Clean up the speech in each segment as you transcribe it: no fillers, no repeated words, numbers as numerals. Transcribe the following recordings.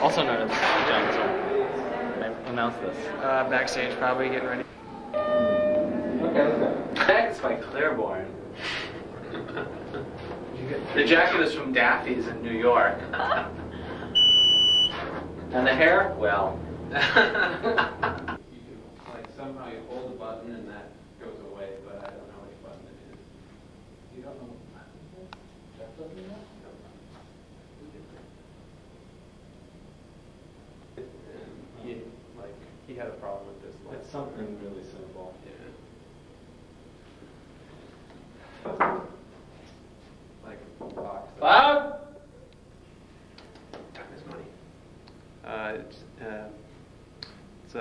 Also known as John, so announce this. Backstage, probably getting ready. Okay, let's go. That's by Claiborne. The jacket is from Daffy's in New York. And the hair? Well. You can, like, somehow you hold the button and that goes away, but I don't know which button it is. You don't know what button it is? Jeff doesn't know? He had a problem with this. It's something really simple. Yeah. Like a box. Bob? Time is money. It's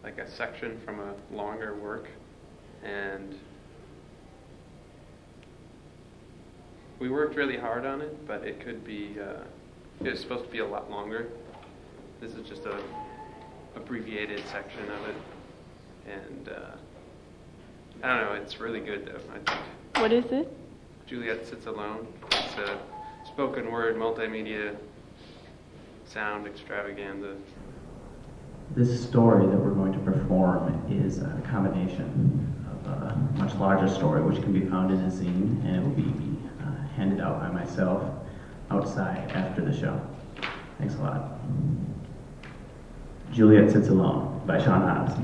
like a section from a longer work, and we worked really hard on it, but it could be, it's supposed to be a lot longer. This is just a abbreviated section of it, and I don't know, it's really good though, I think. What is it? Juliette Sits Alone. It's a spoken word, multimedia, sound extravaganza. This story that we're going to perform is a combination of a much larger story which can be found in a zine, and it will be handed out by myself outside after the show. Thanks a lot. Juliette Sits Alone by Sean Hobbs.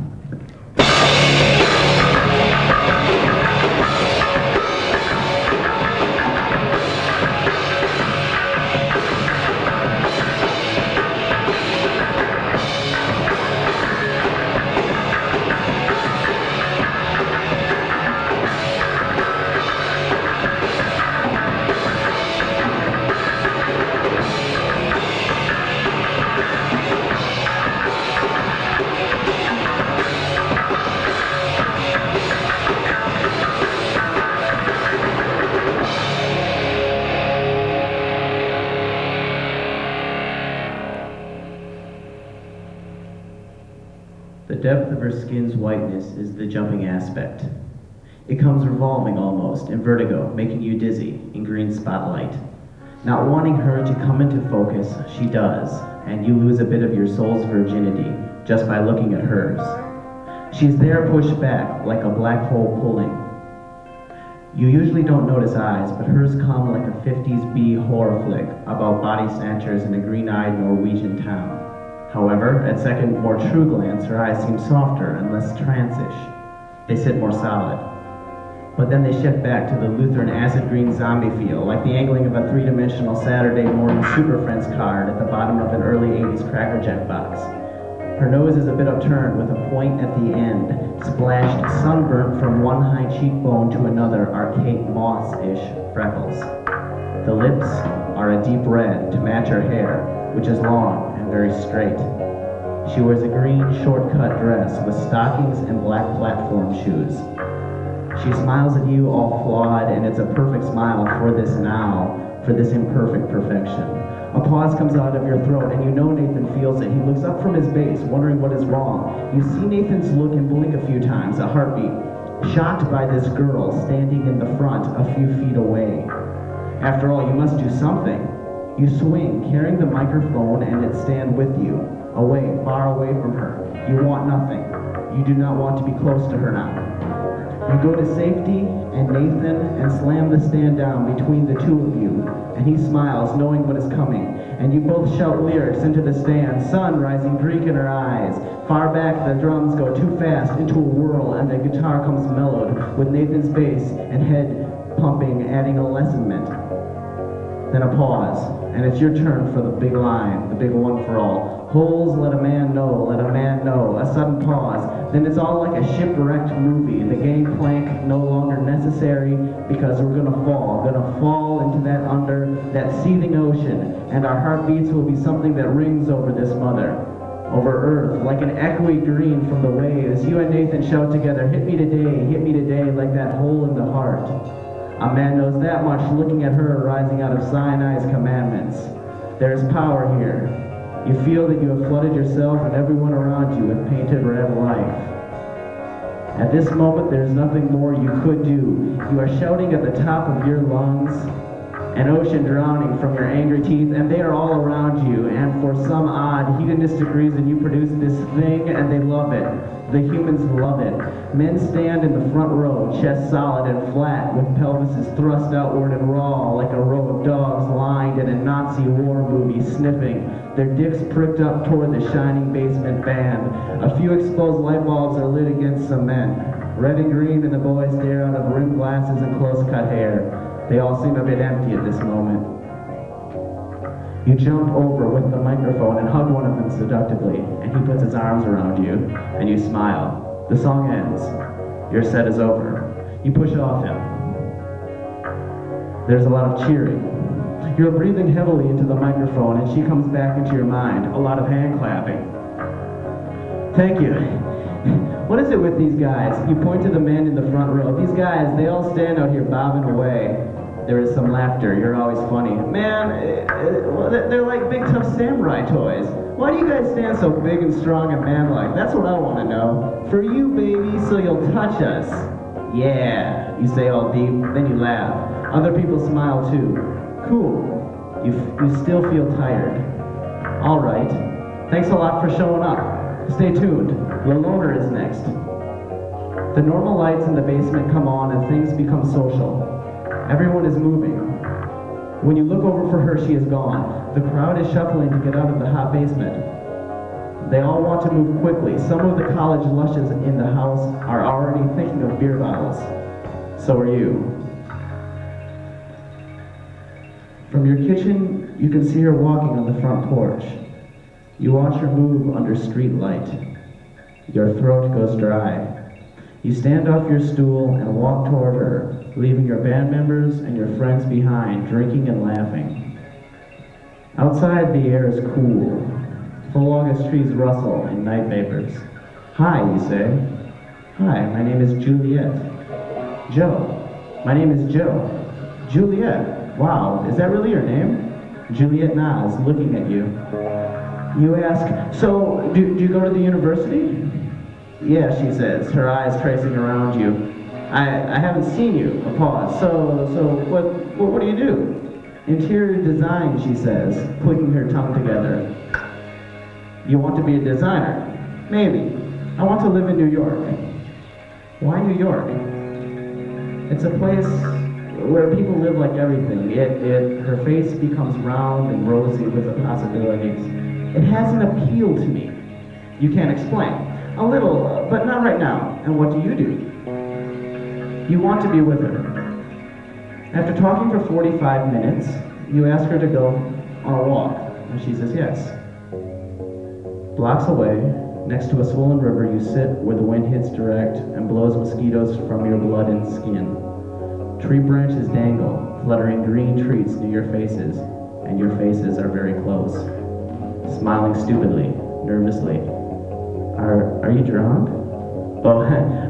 The depth of her skin's whiteness is the jumping aspect. It comes revolving almost, in vertigo, making you dizzy, in green spotlight. Not wanting her to come into focus, she does, and you lose a bit of your soul's virginity just by looking at hers. She's there pushed back, like a black hole pulling. You usually don't notice eyes, but hers come like a 50s B horror flick about body snatchers in a green-eyed Norwegian town. However, at second, more true glance, her eyes seem softer and less transish. They sit more solid. But then they shift back to the Lutheran acid green zombie feel, like the angling of a three-dimensional Saturday morning Super Friends card at the bottom of an early 80s Cracker Jack box. Her nose is a bit upturned with a point at the end, splashed sunburnt from one high cheekbone to another are Kate Moss-ish freckles. The lips are a deep red to match her hair, which is long and very straight. She wears a green short-cut dress with stockings and black platform shoes. She smiles at you all flawed, and it's a perfect smile for this now, for this imperfect perfection. A pause comes out of your throat, and you know Nathan feels it. He looks up from his base, wondering what is wrong. You see Nathan's look and blink a few times, a heartbeat, shocked by this girl standing in the front a few feet away. After all, you must do something. You swing, carrying the microphone, and it stands with you, away, far away from her. You want nothing. You do not want to be close to her now. You go to safety and Nathan and slam the stand down between the two of you, and he smiles, knowing what is coming. And you both shout lyrics into the stand, sun rising Greek in her eyes. Far back, the drums go too fast into a whirl, and the guitar comes mellowed with Nathan's bass and head pumping, adding a lessonment. Then a pause, and it's your turn for the big line, the big one for all. Holes, let a man know, let a man know. A sudden pause, then it's all like a shipwrecked movie. The gangplank no longer necessary because we're gonna fall into that seething ocean, and our heartbeats will be something that rings over this mother, over earth, like an echoey green from the waves. You and Nathan shout together, hit me today, like that hole in the heart. A man knows that much looking at her rising out of Sinai's commandments. There is power here. You feel that you have flooded yourself and everyone around you with painted red life. At this moment, there is nothing more you could do. You are shouting at the top of your lungs, an ocean drowning from your angry teeth, and they are all around you, and for some odd hedonistic reason, you produce this thing and they love it. The humans love it. Men stand in the front row, chest solid and flat, with pelvises thrust outward and raw, like a row of dogs lined in a Nazi war movie, sniffing, their dicks pricked up toward the shining basement band. A few exposed light bulbs are lit against cement. Red and green, and the boys stare out of rimmed glasses and close-cut hair. They all seem a bit empty at this moment. You jump over with the microphone and hug one of them seductively, and he puts his arms around you, and you smile. The song ends. Your set is over. You push off him. There's a lot of cheering. You're breathing heavily into the microphone, and she comes back into your mind. A lot of hand clapping. Thank you. What is it with these guys? You point to the men in the front row. These guys, they all stand out here bobbing away. There is some laughter. You're always funny. Man, they're like big tough samurai toys. Why do you guys stand so big and strong and manlike? That's what I want to know. For you, baby, so you'll touch us. Yeah, you say all deep, then you laugh. Other people smile too. Cool. You still feel tired. All right. Thanks a lot for showing up. Stay tuned. The loner is next. The normal lights in the basement come on and things become social. Everyone is moving. When you look over for her, she is gone. The crowd is shuffling to get out of the hot basement. They all want to move quickly. Some of the college lushes in the house are already thinking of beer bottles. So are you. From your kitchen, you can see her walking on the front porch. You watch her move under street light. Your throat goes dry. You stand off your stool and walk toward her, leaving your band members and your friends behind, drinking and laughing. Outside, the air is cool. Full August trees rustle in night vapors. Hi, you say. Hi, my name is Juliette. Joe. My name is Joe. Juliette. Wow, is that really your name? Juliette nods, looking at you. You ask, so, do you go to the university? Yeah, she says, her eyes tracing around you. I haven't seen you. A pause. So what do you do? Interior design, she says, clicking her tongue together. You want to be a designer? Maybe. I want to live in New York. Why New York? It's a place where people live like everything. Her face becomes round and rosy with the possibilities. It has an appeal to me. You can't explain. A little, but not right now. And what do? You want to be with her. After talking for 45 minutes, you ask her to go on a walk, and she says yes. Blocks away, next to a swollen river, you sit where the wind hits direct and blows mosquitoes from your blood and skin. Tree branches dangle, fluttering green treats near your faces, and your faces are very close. Smiling stupidly, nervously. Are you drunk? Oh,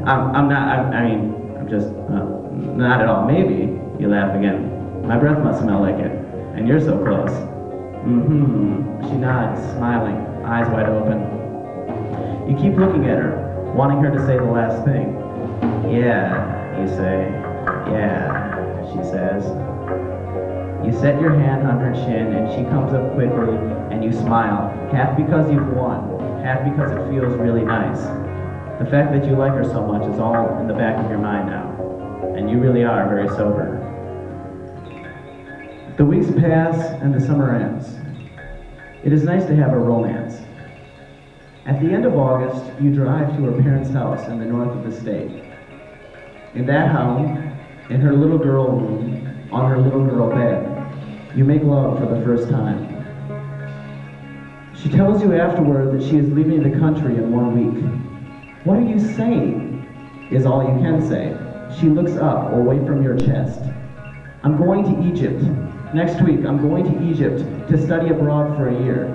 I'm not, I'm just, not at all. Maybe, you laugh again. My breath must smell like it, and you're so close. She nods, smiling, eyes wide open. You keep looking at her, wanting her to say the last thing. Yeah, you say. Yeah, she says. You set your hand on her chin, and she comes up quickly, and you smile, half because you've won, half because it feels really nice. The fact that you like her so much is all in the back of your mind now, and you really are very sober. The weeks pass, and the summer ends. It is nice to have a romance. At the end of August, you drive to her parents' house in the north of the state. In that home, in her little girl room, on her little girl bed, you make love for the first time. She tells you afterward that she is leaving the country in 1 week. What are you saying? Is all you can say. She looks up, away from your chest. I'm going to Egypt. Next week, I'm going to Egypt to study abroad for a year.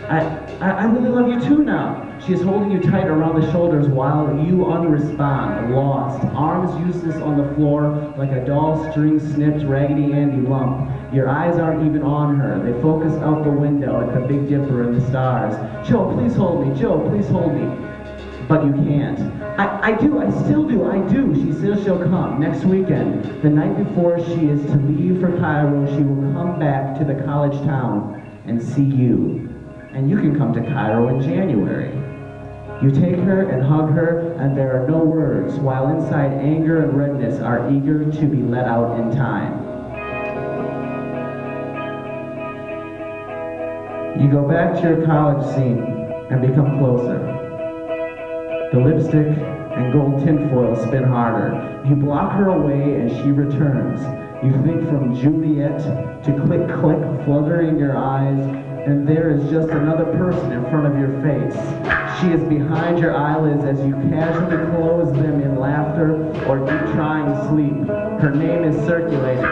I really love you too now. She is holding you tight around the shoulders while you unrespond, lost, arms useless on the floor like a doll string snipped Raggedy Andy lump. Your eyes aren't even on her. They focus out the window at the Big Dipper and the stars. Joe, please hold me. Joe, please hold me. But you can't. I still do. She says she'll come next weekend. The night before she is to leave for Cairo, she will come back to the college town and see you. and you can come to Cairo in January. You take her and hug her, and there are no words, while inside anger and redness are eager to be let out in time. You go back to your college scene and become closer. The lipstick and gold tinfoil spin harder. You block her away and she returns. You think from Juliette to click click fluttering your eyes, and there is just another person in front of your face. She is behind your eyelids as you casually close them in laughter or deep trying sleep. Her name is circulating.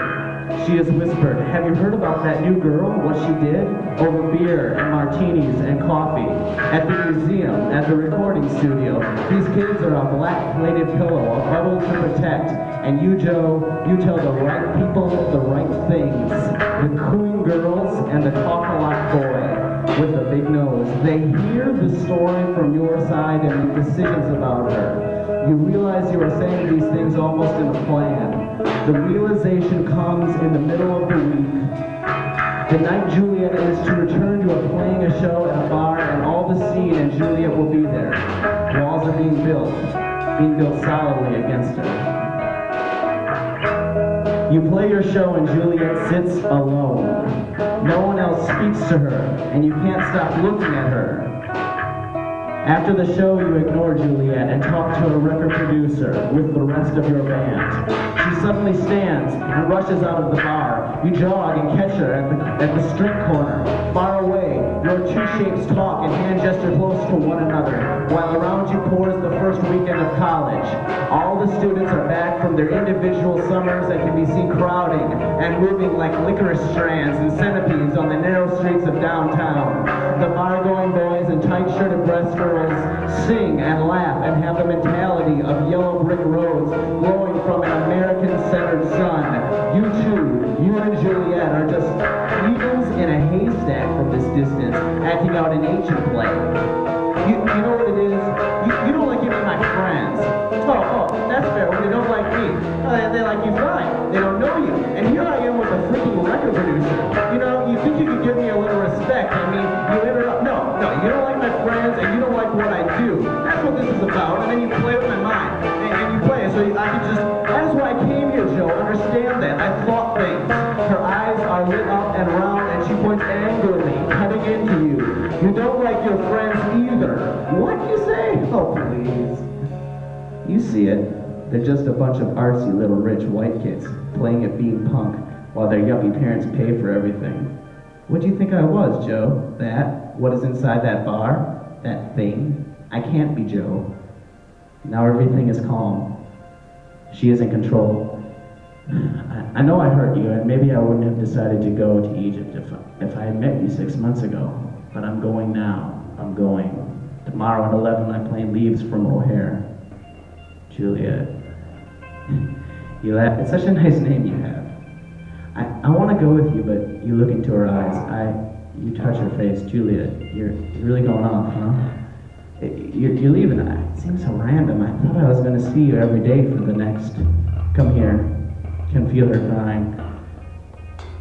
She has whispered, "Have you heard about that new girl, what she did?" Over beer and martinis and coffee. At the museum, at the recording studio. These kids are a black-plated pillow, a bubble to protect. And you, Joe, you tell the right people the right things. The cooing girls and the talk-a-lot boy with the big nose. They hear the story from your side and make decisions about her. You realize you are saying these things almost in a plan. The realization comes in the middle of the week. The night Juliette is to return to playing a show at a bar, and all the scene and Juliette will be there. Walls are being built solidly against her. You play your show and Juliette sits alone. No one else speaks to her, and you can't stop looking at her. After the show, you ignore Juliette and talk to a record producer with the rest of your band. She suddenly stands and rushes out of the bar. You jog and catch her at the street corner. Far away, your two shapes talk and hand gesture close to one another, while around you pours the first weekend of college. All the students are back from their individual summers and can be seen crowding and moving like licorice strands and centipedes on the narrow streets of downtown. The bar-going boys and tight-shirted breast girls sing and laugh and have the mentality of yellow brick roads glowing from an American-centered sun. You two, you and Juliette, are just needles in a haystack from this distance, acting out an ancient play. You know what it is? You don't like any of my friends. Oh, that's fair. When they don't like me, they like you fine. They don't know you. And here I am with a freaking record producer. You know, you think you could give me a little respect. I mean, you interrupt. No, you don't like my friends, and you don't like what I do. That's what this is about. And then you play with my mind, and you play it. So I can just. That's why I came here, Joe. Understand that. I thought things. Her eyes are lit up and round, and she points angrily, cutting into you. You don't like your friends either. What you say? Oh, please. You see it. They're just a bunch of artsy little rich white kids playing at being punk while their yuppie parents pay for everything. What do you think I was, Joe? That? What is inside that bar? That thing? I can't be Joe. Now everything is calm. She is in control. I know I hurt you, and maybe I wouldn't have decided to go to Egypt if I had met you 6 months ago. But I'm going now. I'm going. Tomorrow at 11, my plane leaves from O'Hare. Juliette. You laugh. It's such a nice name you have. I want to go with you, but you look into her eyes. You touch her face. Juliette, you're really going off, huh? You're leaving. It seems so random. I thought I was going to see you every day for the next. Come here. Can feel her crying.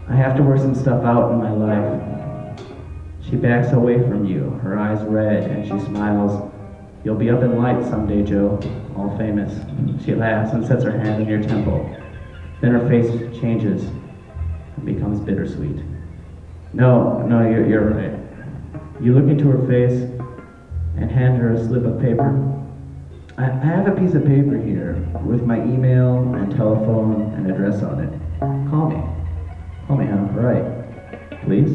I have to work some stuff out in my life. She backs away from you, her eyes red, and she smiles. You'll be up in lights someday, Joe, all famous. She laughs and sets her hand on your temple. Then her face changes and becomes bittersweet. No, you're right. You look into her face and hand her a slip of paper. I have a piece of paper here with my email and telephone and address on it. Call me. Call me, huh? Right. Please?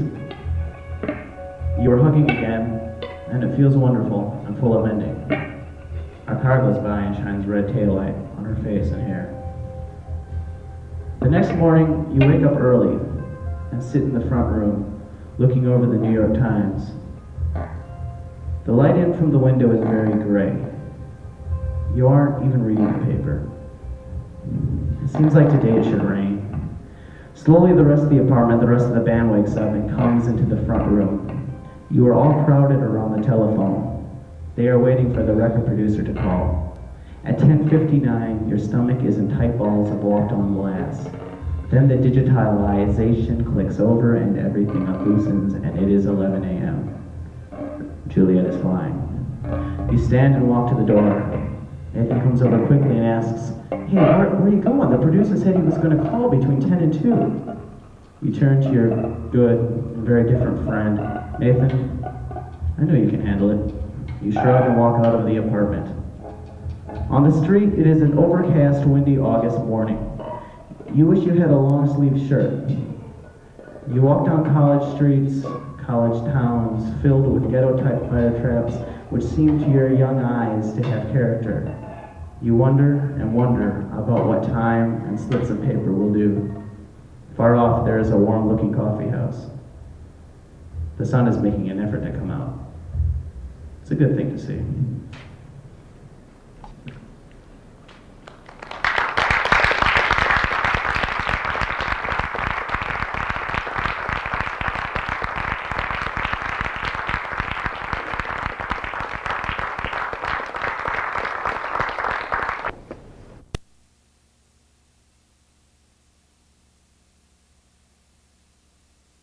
You are hugging again, and it feels wonderful and full of mending. Our car goes by and shines red taillight on her face and hair. The next morning, you wake up early and sit in the front room, looking over the New York Times. The light in from the window is very gray. You aren't even reading the paper. It seems like today it should rain. Slowly the rest of the apartment, the rest of the band wakes up and comes into the front room. You are all crowded around the telephone. They are waiting for the record producer to call. At 10:59, your stomach is in tight balls of walked-on glass. Then the digitalization clicks over and everything unloosens, and it is 11 a.m. Juliette is flying. You stand and walk to the door. Nathan comes over quickly and asks, "Hey, where are you going? The producer said he was going to call between 10 and 2. You turn to your good and very different friend. "Nathan, I know you can handle it." You shrug and walk out of the apartment. On the street, it is an overcast, windy August morning. You wish you had a long-sleeved shirt. You walk down college streets, college towns, filled with ghetto-type fire traps, which seem to your young eyes to have character. You wonder and wonder about what time and slips of paper will do. Far off, there is a warm-looking coffee house. The sun is making an effort to come out. It's a good thing to see.